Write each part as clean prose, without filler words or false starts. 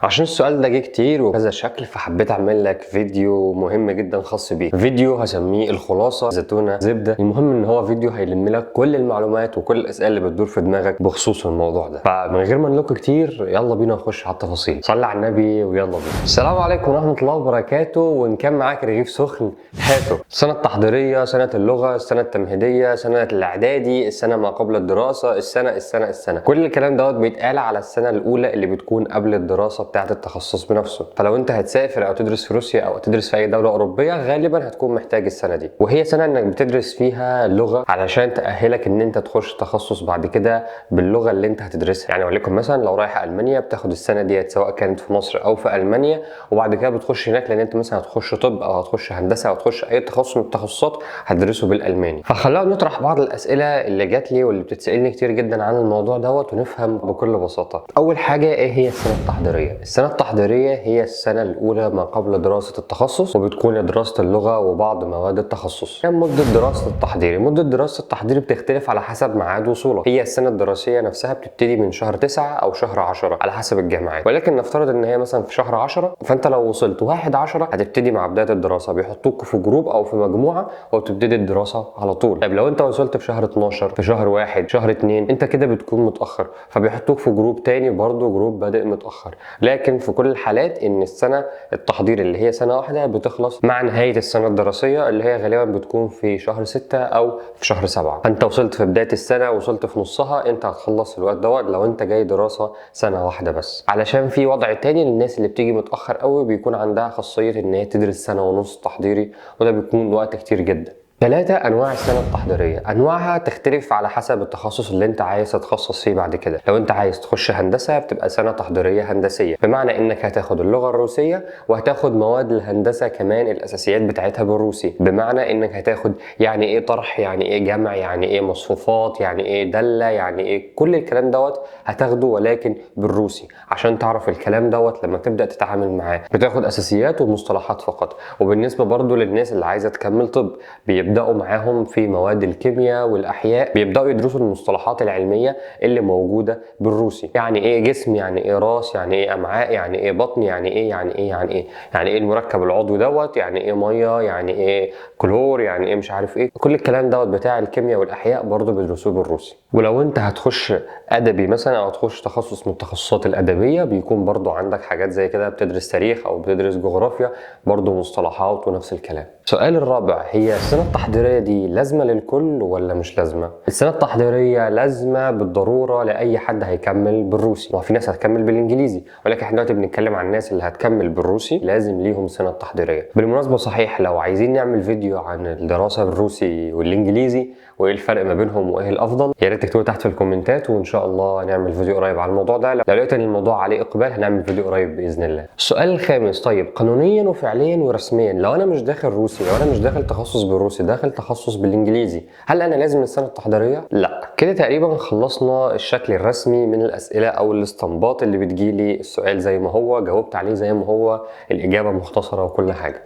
عشان السؤال ده جه كتير وكذا شكل، فحبيت اعمل لك فيديو مهم جدا خاص بيه. فيديو هسميه الخلاصه زيتونه زبده. المهم ان هو فيديو هيلم لك كل المعلومات وكل الاسئله اللي بتدور في دماغك بخصوص الموضوع ده. فمن غير ما نلوك كتير، يلا بينا نخش على التفاصيل. صلي على النبي ويلا بينا. السلام عليكم ورحمه الله وبركاته. وان كان معاك رغيف سخن هاته. السنه التحضيريه، سنه اللغه، السنه التمهيديه، سنه الاعدادي، السنه ما قبل الدراسه، السنه كل الكلام دوت بيتقال على السنه الاولى اللي بتكون قبل الدراسه بتاعه التخصص بنفسه. فلو انت هتسافر او تدرس في روسيا او تدرس في اي دوله اوروبيه، غالبا هتكون محتاج السنه دي، وهي سنه انك بتدرس فيها لغه علشان تاهلك ان انت تخش تخصص بعد كده باللغه اللي انت هتدرسها. يعني وليكن مثلا لو رايح المانيا، بتاخد السنه ديت سواء كانت في مصر او في المانيا، وبعد كده بتخش هناك لان انت مثلا هتخش طب او هتخش هندسه او هتخش اي تخصص من التخصصات هتدرسه بالالماني. فخلونا نطرح بعض الاسئله اللي جات لي واللي بتتسالني كتير جدا عن الموضوع دوت ونفهم بكل بساطه. اول حاجه، ايه هي السنه التحضيريه؟ السنه التحضيريه هي السنه الاولى ما قبل دراسه التخصص، وبتكون دراسه اللغه وبعض مواد التخصص. كم مده دراسه التحضيري؟ مده دراسه التحضيري بتختلف على حسب ميعاد وصولك. هي السنه الدراسيه نفسها بتبتدي من شهر 9 او شهر 10 على حسب الجامعات، ولكن نفترض ان هي مثلا في شهر 10، فانت لو وصلت 1/10 هتبتدي مع بدايه الدراسه، بيحطوك في جروب او في مجموعه وتبتدي الدراسه على طول. طيب لو انت وصلت في شهر 12، في شهر 1، شهر 2، انت كده بتكون متاخر، فبيحطوك في جروب تاني برضه جروب بادئ متاخر. لكن في كل الحالات ان السنه التحضير اللي هي سنه واحده بتخلص مع نهايه السنه الدراسيه اللي هي غالبا بتكون في شهر 6 او في شهر 7. فانت وصلت في بدايه السنه، وصلت في نصها، انت هتخلص الوقت دوت لو انت جاي دراسه سنه واحده بس. علشان في وضع تاني للناس اللي بتيجي متاخر قوي، بيكون عندها خاصيه ان هي تدرس سنه ونص تحضيري، وده بيكون وقت كتير جدا. 3 انواع السنه التحضيريه. انواعها تختلف على حسب التخصص اللي انت عايز تتخصص فيه بعد كده. لو انت عايز تخش هندسه بتبقى سنه تحضيريه هندسيه، بمعنى انك هتاخد اللغه الروسيه وهتاخد مواد الهندسه كمان الاساسيات بتاعتها بالروسي، بمعنى انك هتاخد يعني ايه طرح، يعني ايه جمع، يعني ايه مصفوفات، يعني ايه داله، يعني ايه كل الكلام دوت هتاخده ولكن بالروسي عشان تعرف الكلام دوت لما تبدا تتعامل معاه. بتاخد اساسيات ومصطلحات فقط. وبالنسبه برضو للناس اللي عايزه تكمل طب، بيبداوا معاهم في مواد الكيمياء والاحياء، بيبداوا يدرسوا المصطلحات العلميه اللي موجوده بالروسي. يعني ايه جسم، يعني ايه راس، يعني ايه امعاء، يعني ايه بطن، يعني ايه يعني ايه المركب العضوي دوت، يعني ايه ميه، يعني ايه كلور، يعني ايه مش عارف ايه. كل الكلام دوت بتاع الكيمياء والاحياء برضه بيدرسوه بالروسي. ولو انت هتخش ادبي مثلا او هتخش تخصص من التخصصات الادبيه، بيكون برضه عندك حاجات زي كده، بتدرس تاريخ او بتدرس جغرافيا، برضه مصطلحات ونفس الكلام. السؤال الرابع، هي السنه التحضيريه دي لازمه للكل ولا مش لازمه؟ السنه التحضيريه لازمه بالضروره لاي حد هيكمل بالروسي، وفي ناس هتكمل بالانجليزي، ولكن احنا دلوقتي بنتكلم عن الناس اللي هتكمل بالروسي لازم ليهم سنه تحضيريه. بالمناسبه صحيح، لو عايزين نعمل فيديو عن الدراسه بالروسي والانجليزي وايه الفرق ما بينهم وايه الافضل، يا ريت تكتبوا تحت في الكومنتات، وان شاء الله نعمل فيديو قريب على الموضوع ده. لو لقيت ان الموضوع عليه اقبال هنعمل فيديو قريب باذن الله. السؤال الخامس، طيب قانونيا وفعليا ورسميا، لو انا مش داخل روسي، لو انا مش داخل تخصص بالروسي، داخل تخصص بالانجليزي، هل انا لازم السنه التحضيريه؟ لا. كده تقريبا خلصنا الشكل الرسمي من الاسئله او الاستنباط اللي بتجيلي. السؤال زي ما هو، جاوبت عليه زي ما هو، الاجابه مختصره وكل حاجه.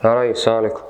يا ريس السلام عليكم.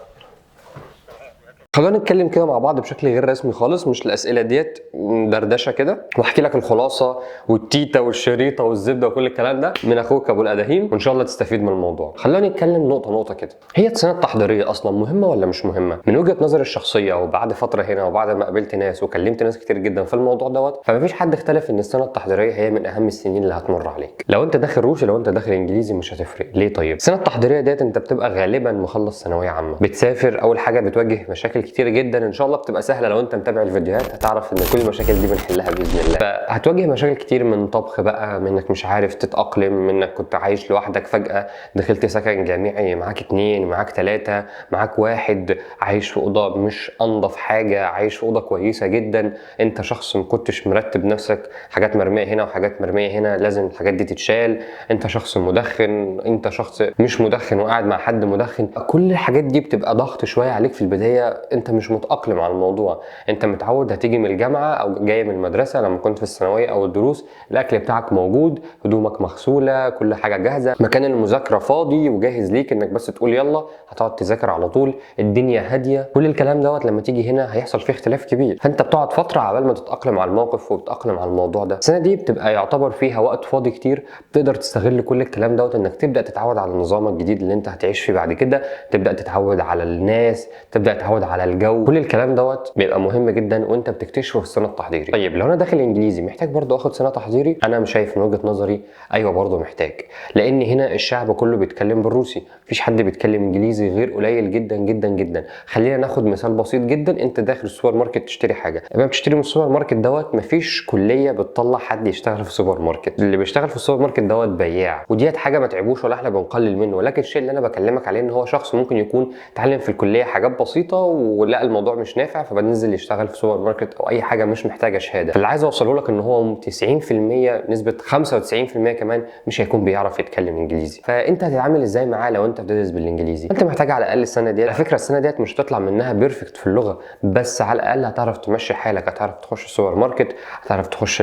خلونا نتكلم كده مع بعض بشكل غير رسمي خالص، مش الاسئله ديت، دردشه كده، واحكي لك الخلاصه والتيتا والشريطه والزبده وكل الكلام ده من اخوك ابو الاداهيم، وان شاء الله تستفيد من الموضوع. خلونا نتكلم نقطه نقطه كده. هي السنه التحضيريه اصلا مهمه ولا مش مهمه؟ من وجهه نظري الشخصيه، وبعد فتره هنا وبعد ما قابلت ناس وكلمت ناس كتير جدا في الموضوع دوت، فمفيش حد اختلف ان السنه التحضيريه هي من اهم السنين اللي هتمر عليك. لو انت داخل روسي، لو انت داخل انجليزي، مش هتفرق. ليه؟ طيب السنه التحضيريه ديت انت بتبقى غالبا مخلص ثانويه عامه، بتسافر، اول حاجه بتواجه مشاكل كتير جدا، ان شاء الله بتبقى سهله. لو انت متابع الفيديوهات هتعرف ان كل المشاكل دي بنحلها باذن الله. فهتواجه مشاكل كتير، من طبخ بقى، من انك مش عارف تتاقلم، من انك كنت عايش لوحدك فجاه دخلت سكن جامعي، معاك 2، معاك 3، معاك 1، عايش في اوضه مش انضف حاجه، عايش في اوضه كويسه جدا، انت شخص ما كنتش مرتب نفسك، حاجات مرميه هنا وحاجات مرميه هنا، لازم الحاجات دي تتشال، انت شخص مدخن، انت شخص مش مدخن وقاعد مع حد مدخن. كل الحاجات دي بتبقى ضغط شويه عليك في البدايه. انت مش متاقلم على الموضوع. انت متعود هتيجي من الجامعه او جاي من المدرسه لما كنت في الثانويه او الدروس، الاكل بتاعك موجود، هدومك مغسوله، كل حاجه جاهزه، مكان المذاكره فاضي وجاهز ليك انك بس تقول يلا هتقعد تذاكر على طول، الدنيا هاديه. كل الكلام دوت لما تيجي هنا هيحصل فيه اختلاف كبير، فانت بتقعد فتره عبال ما تتاقلم على الموقف وتتاقلم على الموضوع ده. السنه دي بتبقى يعتبر فيها وقت فاضي كتير، بتقدر تستغل كل الكلام دوت انك تبدا تتعود على النظام الجديد اللي انت هتعيش فيه بعد كده، تبدا تتعود على الناس، تبدا تتعود على الجو. كل الكلام دوت بيبقى مهم جدا وانت بتكتشفه في السنه التحضيري. طيب لو انا داخل انجليزي محتاج برضو اخد سنه تحضيري؟ انا مش شايف من وجهه نظري ايوه برضو محتاج، لان هنا الشعب كله بيتكلم بالروسي، مفيش حد بيتكلم انجليزي غير قليل جدا جدا جدا. خلينا ناخد مثال بسيط جدا، انت داخل السوبر ماركت تشتري حاجه، لما بتشتري من السوبر ماركت دوت مفيش كليه بتطلع حد يشتغل في السوبر ماركت، اللي بيشتغل في السوبر ماركت دوت بياع، وديت حاجه ما تعبوش ولا احنا بنقلل منه، ولكن الشيء اللي انا بكلمك عليه ان هو شخص ممكن يكون اتعلم في الكليه حاجات بسيطه ولقى الموضوع مش نافع فبنزل يشتغل في سوبر ماركت او اي حاجه مش محتاجه شهاده. فاللي عايز اوصله لك ان هو 90% نسبه 95% كمان مش هيكون بيعرف يتكلم انجليزي. فانت هتتعامل ازاي معاه لو انت بتدرس بالانجليزي؟ انت محتاج على الاقل السنه ديت. على فكره السنه ديت مش هتطلع منها بيرفكت في اللغه، بس على الاقل هتعرف تمشي حالك، هتعرف تخش السوبر ماركت، هتعرف تخش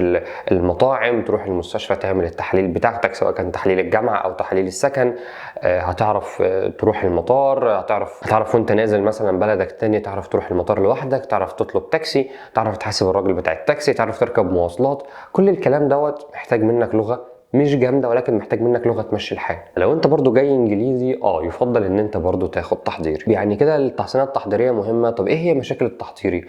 المطاعم، تروح المستشفى تعمل التحاليل بتاعتك سواء كان تحليل الجامعه او تحاليل السكن، هتعرف تروح المطار، هتعرف وانت نازل مثلا بلدك تاني تعرف تروح المطار لوحدك، تعرف تطلب تاكسي، تعرف تحاسب الراجل بتاع التاكسي، تعرف تركب مواصلات. كل الكلام دوت محتاج منك لغه مش جامده، ولكن محتاج منك لغه تمشي الحال. لو انت برضو جاي انجليزي يفضل ان انت برضو تاخد تحضيري. يعني كده السنه التحضيريه مهمه. طب ايه هي مشاكل التحضيري؟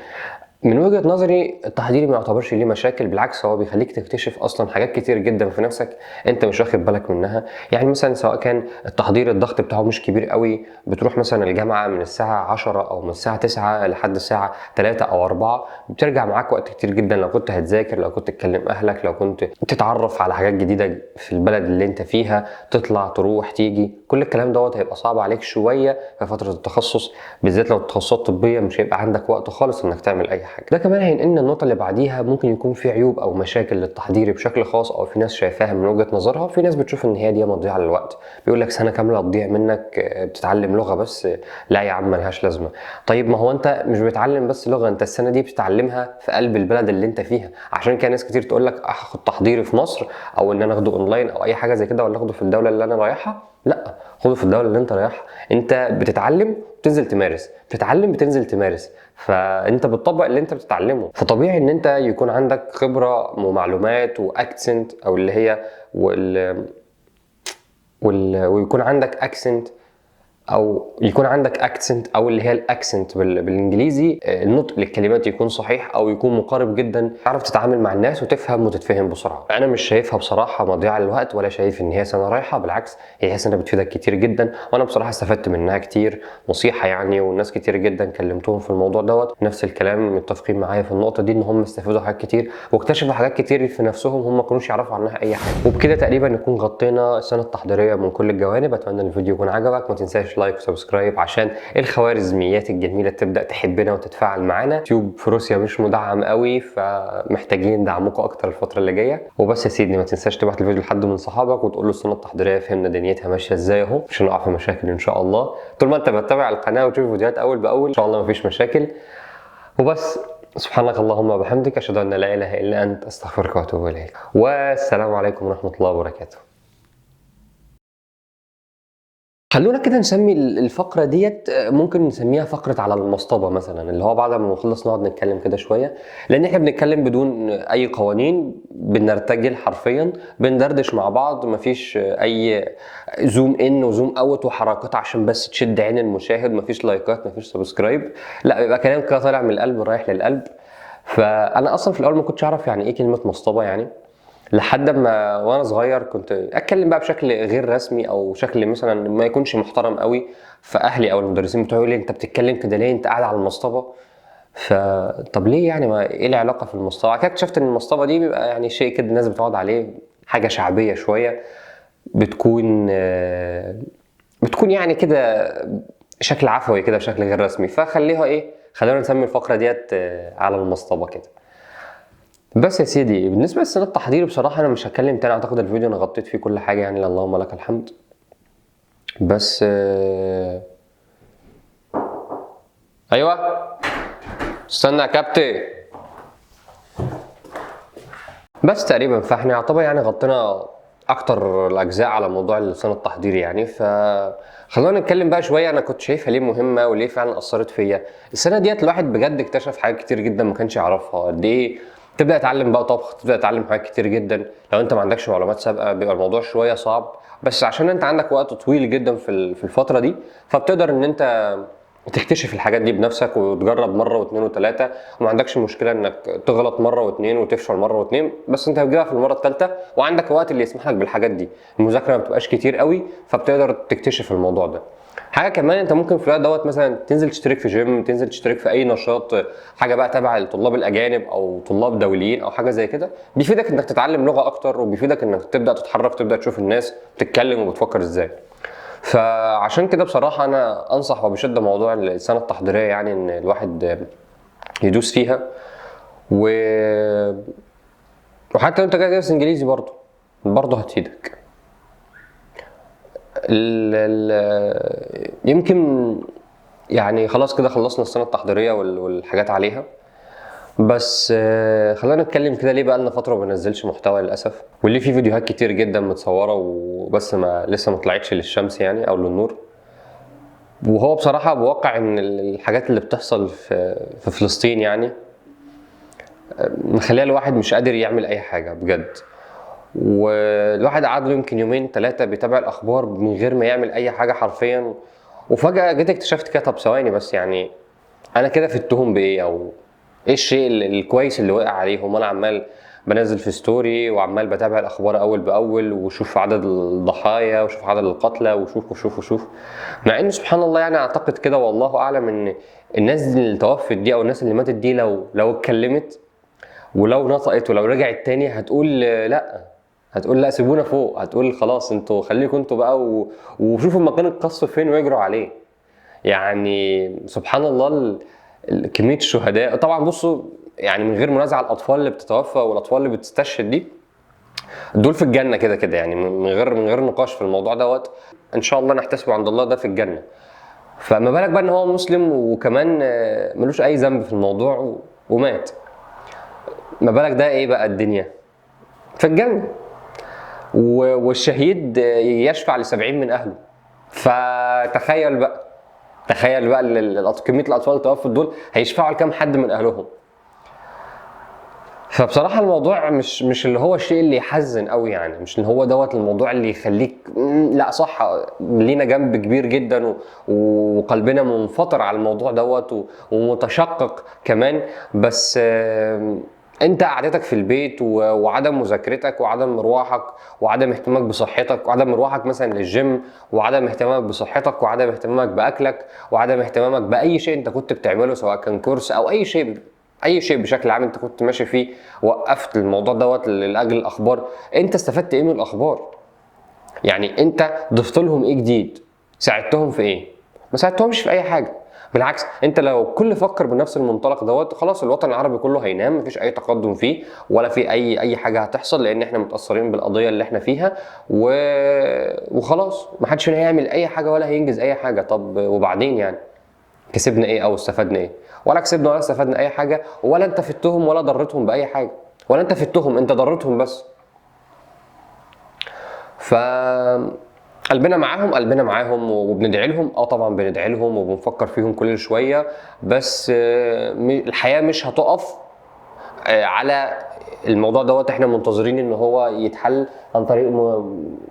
من وجهة نظري التحضيري ما يعتبرش ليه مشاكل، بالعكس هو بيخليك تكتشف اصلا حاجات كتير جدا في نفسك انت مش واخد بالك منها. يعني مثلا سواء كان التحضير الضغط بتاعه مش كبير قوي، بتروح مثلا الجامعة من الساعة 10 او من الساعة 9 لحد الساعة 3 او 4، بترجع معاك وقت كتير جدا لو كنت هتذاكر، لو كنت تكلم اهلك، لو كنت تتعرف على حاجات جديدة في البلد اللي انت فيها، تطلع تروح تيجي. كل الكلام دوت هيبقى صعب عليك شوية في فترة التخصص، بالذات لو التخصصات طبية مش هيبقى عندك وقت خالص انك تعمل اي حاجة. ده كمان هينقلنا النقطة اللي بعديها، ممكن يكون في عيوب او مشاكل للتحضيري بشكل خاص، او في ناس شايفاها من وجهة نظرها، في ناس بتشوف ان هي دي مضيعة للوقت، بيقول لك سنة كاملة هتضيع منك بتتعلم لغة بس. لا يا عم ملهاش لازمة. طيب ما هو انت مش بتتعلم بس لغة، انت السنة دي بتتعلمها في قلب البلد اللي انت فيها. عشان كده ناس كتير تقول لك هاخد تحضيري في مصر، او ان انا اخده اونلاين او اي حاجة زي كده، ولا اخده في الدولة اللي انا رايحها. لا، خده في الدولة اللي انت رايحها. انت بتتعلم بتنزل تمارس، بتتعلم بتنزل تمارس، فانت بتطبق اللي انت بتتعلمه. فطبيعي ان انت يكون عندك خبرة ومعلومات واكسنت، او اللي هي ويكون عندك اكسنت، او يكون عندك اكسنت، او اللي هي الاكسنت بالانجليزي، النطق للكلمات يكون صحيح او يكون مقارب جدا، تعرف تتعامل مع الناس وتفهم وتتفهم بسرعه. انا مش شايفها بصراحه مضيعه للوقت، ولا شايف ان هي سنه رايحه، بالعكس هي سنه بتفيدك كتير جدا، وانا بصراحه استفدت منها كتير. نصيحه يعني، والناس كتير جدا كلمتهم في الموضوع دوت نفس الكلام، متفقين معايا في النقطه دي، ان هم استفادوا حاجات كتير واكتشفوا حاجات كتير في نفسهم هم ما كانوش يعرفوا عنها اي حاجه. وبكده تقريبا نكون غطينا السنه التحضيريه من كل الجوانب. اتمنى ان الفيديو يكون عجبك، ما تنساش لايك وسبسكرايب عشان الخوارزميات الجميله تبدا تحبنا وتتفاعل معانا. يوتيوب في روسيا مش مدعم قوي، فمحتاجين دعمكم اكتر الفتره اللي جايه. وبس يا سيدي، ما تنساش تبعت الفيديو لحد من صحابك وتقول له السنه التحضيريه فهمنا دنيتها ماشيه ازاي اهو، مش هنقع في مشاكل ان شاء الله. طول ما انت بتتابع القناه وتشوف فيديوهات اول باول ان شاء الله مفيش مشاكل. وبس، سبحانك اللهم وبحمدك، اشهد ان لا اله الا انت، استغفرك واتوب اليك، والسلام عليكم ورحمه الله وبركاته. خلونا كده نسمي الفقرة ديت، ممكن نسميها فقرة على المصطبة مثلا، اللي هو بعد ما نخلص نقعد نتكلم كده شوية، لأن احنا بنتكلم بدون أي قوانين، بنرتجل حرفيا، بندردش مع بعض، مفيش أي زوم إن وزوم أوت وحركات عشان بس تشد عين المشاهد، مفيش لايكات، مفيش سبسكرايب، لا بيبقى كلام كده طالع من القلب رايح للقلب. فأنا أصلا في الأول ما كنتش أعرف يعني إيه كلمة مصطبة يعني، لحد ما وانا صغير كنت اتكلم بقى بشكل غير رسمي او شكل مثلا ما يكونش محترم قوي، فاهلي او المدرسين بتوعي يقولوا لي انت بتتكلم كده ليه، انت قاعد على المصطبه. فطب ليه يعني، ما ايه العلاقه في المصطبه؟ بعد كده اكتشفت ان المصطبه دي بيبقى يعني شيء كده الناس بتقعد عليه، حاجه شعبيه شويه، بتكون بتكون يعني كده شكل عفوي كده بشكل غير رسمي، فخليها ايه، خلينا نسمي الفقره ديت على المصطبه كده. بس يا سيدي، بالنسبه للسنه التحضيري بصراحه انا مش هتكلم تاني، اعتقد الفيديو انا غطيت فيه كل حاجه يعني، اللهم لك الحمد. بس ايوه استنى يا كابتن. بس تقريبا فاحنا يعتبر يعني غطينا اكتر الاجزاء على موضوع السنه التحضيري يعني. خلونا نتكلم بقى شويه انا كنت شايفها ليه مهمه وليه فعلا اثرت فيا. السنه ديت الواحد بجد اكتشف حاجات كتير جدا ما كانش يعرفها. قد ايه تبدا تتعلم بقى طبخ، تبدا تتعلم حاجات كتير جدا. لو انت ما عندكش معلومات سابقه بيبقى الموضوع شويه صعب، بس عشان انت عندك وقت طويل جدا في الفتره دي، فبتقدر ان انت تكتشف الحاجات دي بنفسك وتجرب مره واثنين وثلاثه، وما عندكش مشكله انك تغلط مره واثنين وتفشل مره واثنين، بس انت هتجيبها في المره الثالثه وعندك وقت اللي يسمح لك بالحاجات دي. المذاكره ما بتبقاش كتير قوي، فبتقدر تكتشف الموضوع ده. حاجه كمان، انت ممكن في الوقت دوت مثلا تنزل تشترك في جيم، تنزل تشترك في اي نشاط، حاجه بقى تبع الطلاب الاجانب او طلاب دوليين او حاجه زي كده، بيفيدك انك تتعلم لغه اكتر، وبيفيدك انك تبدا تتحرك، تبدا تشوف الناس بتتكلم وبتفكر ازاي. فعشان كده بصراحة أنا أنصح وبشدة موضوع السنة التحضيرية، يعني إن الواحد يدوس فيها وحتى لو أنت جاي تدرس إنجليزي برضه هتفيدك. يمكن يعني خلاص كده خلصنا السنة التحضيرية والحاجات عليها، بس خلينا نتكلم كده ليه بقى لنا فترة ما بنزلش محتوى للأسف، واللي فيه فيديوهات كتير جدا متصورة وبس لسه ما طلعتش للشمس يعني أو للنور. وهو بصراحة بواقع ان الحاجات اللي بتحصل في فلسطين يعني مخليها الواحد مش قادر يعمل اي حاجة بجد. والواحد قعد له يمكن يومين ثلاثة بيتابع الاخبار من غير ما يعمل اي حاجة حرفيا، وفجأة جيت اكتشفت كده طب ثواني بس، يعني انا كده فدتهم بايه؟ او ايه الشيء الكويس اللي وقع عليهم؟ وانا عمال بنزل في ستوري وعمال بتابع الاخبار اول باول، وشوف عدد الضحايا وشوف عدد القتلى وشوف. مع ان سبحان الله يعني اعتقد كده والله اعلم ان الناس اللي توفت دي او الناس اللي ماتت دي لو اتكلمت ولو نطقت ولو رجعت تاني هتقول لا سيبونا فوق، هتقول خلاص انتوا خليكم انتوا بقى وشوفوا مكان القصف فين ويجروا عليه. يعني سبحان الله كمية الشهداء. طبعا بصوا يعني من غير منازعة الأطفال اللي بتتوفى والأطفال اللي بتستشهد دي دول في الجنة كده كده، يعني من غير نقاش في الموضوع دوت. إن شاء الله نحتسب عند الله ده في الجنة. فما بالك بقى إن هو مسلم وكمان ملوش أي ذنب في الموضوع ومات، ما بالك ده إيه بقى الدنيا في الجنة. والشهيد يشفع ل70 من أهله. فتخيل بقى كمية الأطفال اللي توفوا دول هيشفعوا لكام حد من أهلهم. فبصراحة الموضوع مش اللي هو الشيء اللي يحزن قوي، يعني مش اللي هو دوت الموضوع اللي يخليك لا صح لينا جنب كبير جدا وقلبنا منفطر على الموضوع دوت ومتشقق كمان. بس انت قعدتك في البيت وعدم مذاكرتك وعدم مروحك وعدم اهتمامك بصحتك وعدم مروحك مثلا للجيم وعدم اهتمامك بصحتك وعدم اهتمامك باكلك وعدم اهتمامك باي شيء انت كنت بتعمله، سواء كان كورس او اي شيء بشكل عام انت كنت ماشي فيه، وقفت الموضوع دوت لاجل الاخبار. انت استفدت ايه من الاخبار؟ يعني انت ضفت لهم ايه جديد؟ ساعدتهم في ايه؟ ما ساعدتهمش في اي حاجه. بالعكس انت لو كل فكر بنفس المنطلق دوت خلاص الوطن العربي كله هينام، مفيش اي تقدم فيه ولا في اي حاجه هتحصل، لان احنا متاثرين بالقضيه اللي احنا فيها وخلاص محدش هنا هيعمل اي حاجه ولا هينجز اي حاجه. طب وبعدين يعني كسبنا ايه او استفدنا ايه؟ ولا كسبنا ولا استفدنا اي حاجه، ولا انت فدتهم ولا ضرتهم باي حاجه، ولا انت فدتهم انت ضرتهم بس. ف قلبنا معاهم وبندعي لهم. طبعا بندعي لهم وبنفكر فيهم كل شويه، بس الحياه مش هتقف على الموضوع دوت. احنا منتظرين ان هو يتحل عن طريق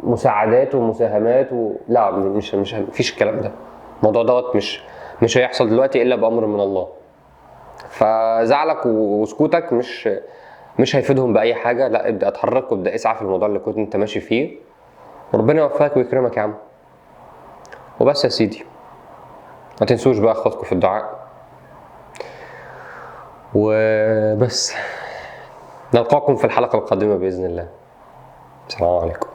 مساعدات ومساهمات لا مش مفيش الكلام ده. الموضوع دوت مش هيحصل دلوقتي الا بامر من الله. فزعلك وسكوتك مش هيفيدهم باي حاجه. لا ابدا اتحرك وابدا اسعى في الموضوع اللي كنت انت ماشي فيه، وربنا يوفقك ويكرمك يا عم. وبس يا سيدي، ما تنسوش بقى اخواتكم في الدعاء. وبس نلقاكم في الحلقه القادمه باذن الله. السلام عليكم.